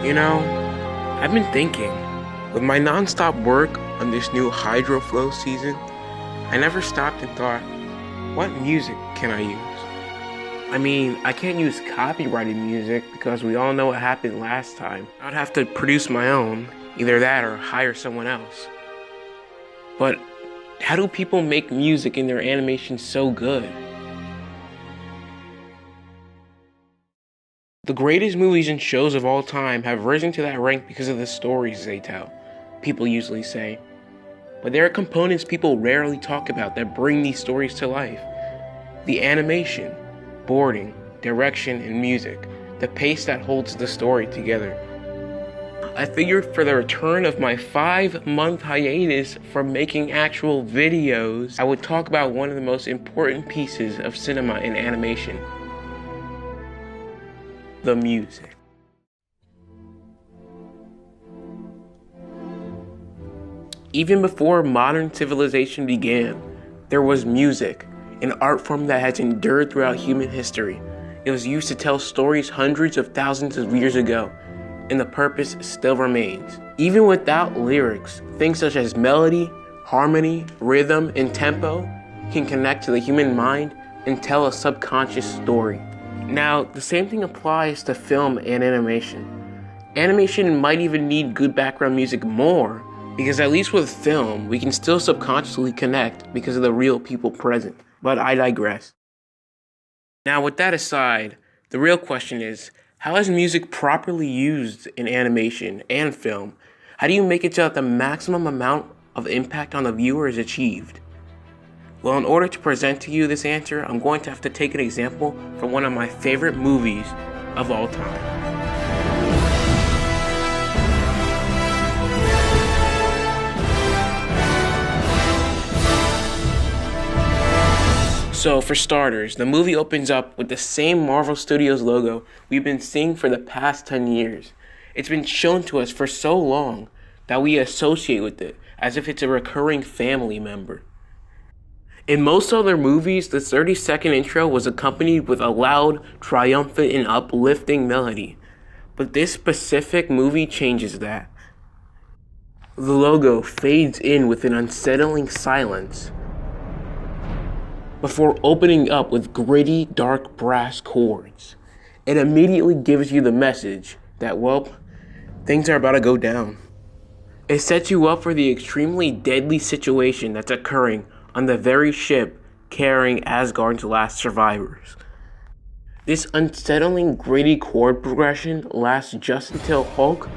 You know, I've been thinking, with my nonstop work on this new Hydroflow season, I never stopped and thought, what music can I use? I mean, I can't use copyrighted music because we all know what happened last time. I'd have to produce my own, either that or hire someone else. But how do people make music in their animation so good? The greatest movies and shows of all time have risen to that rank because of the stories they tell, people usually say. But there are components people rarely talk about that bring these stories to life. The animation, boarding, direction, and music, the pace that holds the story together. I figured for the return of my 5-month hiatus from making actual videos, I would talk about one of the most important pieces of cinema and animation. The music. Even before modern civilization began, there was music, an art form that has endured throughout human history. It was used to tell stories hundreds of thousands of years ago, and the purpose still remains. Even without lyrics, things such as melody, harmony, rhythm, and tempo can connect to the human mind and tell a subconscious story. Now, the same thing applies to film and animation. Animation might even need good background music more, because at least with film, we can still subconsciously connect because of the real people present. But I digress. Now, with that aside, the real question is, how is music properly used in animation and film? How do you make it so that the maximum amount of impact on the viewer is achieved? Well, in order to present to you this answer, I'm going to have to take an example from one of my favorite movies of all time. So, for starters, the movie opens up with the same Marvel Studios logo we've been seeing for the past 10 years. It's been shown to us for so long that we associate with it as if it's a recurring family member. In most other movies, the 30-second intro was accompanied with a loud, triumphant, and uplifting melody. But this specific movie changes that. The logo fades in with an unsettling silence before opening up with gritty, dark brass chords. It immediately gives you the message that, well, things are about to go down. It sets you up for the extremely deadly situation that's occurring on the very ship carrying Asgard's last survivors. This unsettling, gritty chord progression lasts just until Hulk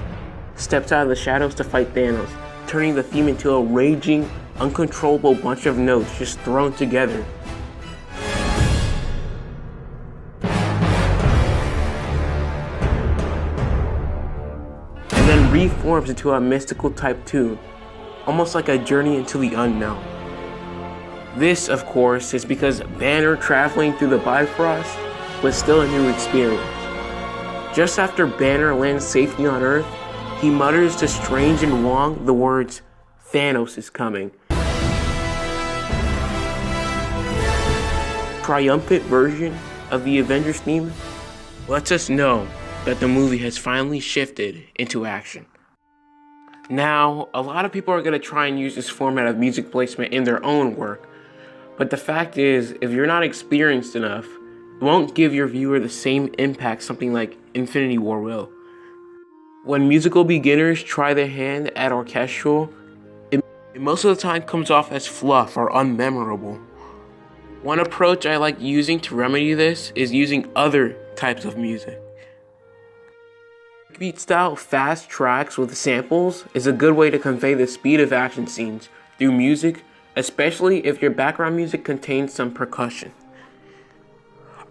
steps out of the shadows to fight Thanos, turning the theme into a raging, uncontrollable bunch of notes just thrown together. And then reforms into a mystical type tune, almost like a journey into the unknown. This, of course, is because Banner traveling through the Bifrost was still a new experience. Just after Banner lands safely on Earth, he mutters to Strange and Wong the words, "Thanos is coming." Triumphant version of the Avengers theme lets us know that the movie has finally shifted into action. Now, a lot of people are going to try and use this format of music placement in their own work, but the fact is, if you're not experienced enough, it won't give your viewer the same impact something like Infinity War will. When musical beginners try their hand at orchestral, it most of the time comes off as fluff or unmemorable. One approach I like using to remedy this is using other types of music. Beat style fast tracks with samples is a good way to convey the speed of action scenes through music, especially if your background music contains some percussion.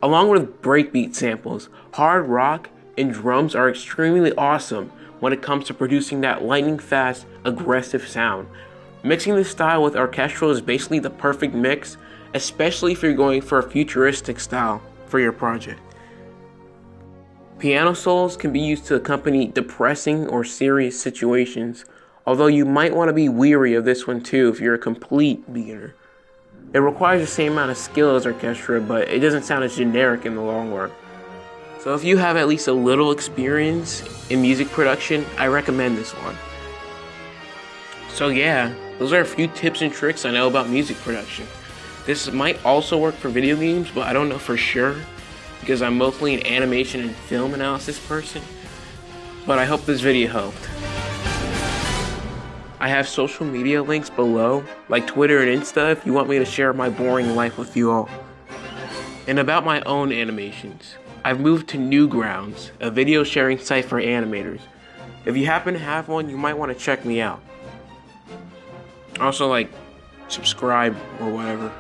Along with breakbeat samples, hard rock and drums are extremely awesome when it comes to producing that lightning fast, aggressive sound. Mixing this style with orchestral is basically the perfect mix, especially if you're going for a futuristic style for your project. Piano solos can be used to accompany depressing or serious situations, although you might want to be weary of this one too if you're a complete beginner. It requires the same amount of skill as Orchestra, but it doesn't sound as generic in the long run. So if you have at least a little experience in music production, I recommend this one. So yeah, those are a few tips and tricks I know about music production. This might also work for video games, but I don't know for sure because I'm mostly an animation and film analysis person. But I hope this video helped. I have social media links below, like Twitter and Insta, if you want me to share my boring life with you all. And about my own animations, I've moved to Newgrounds, a video sharing site for animators. If you happen to have one, you might want to check me out. Also, like, subscribe or whatever.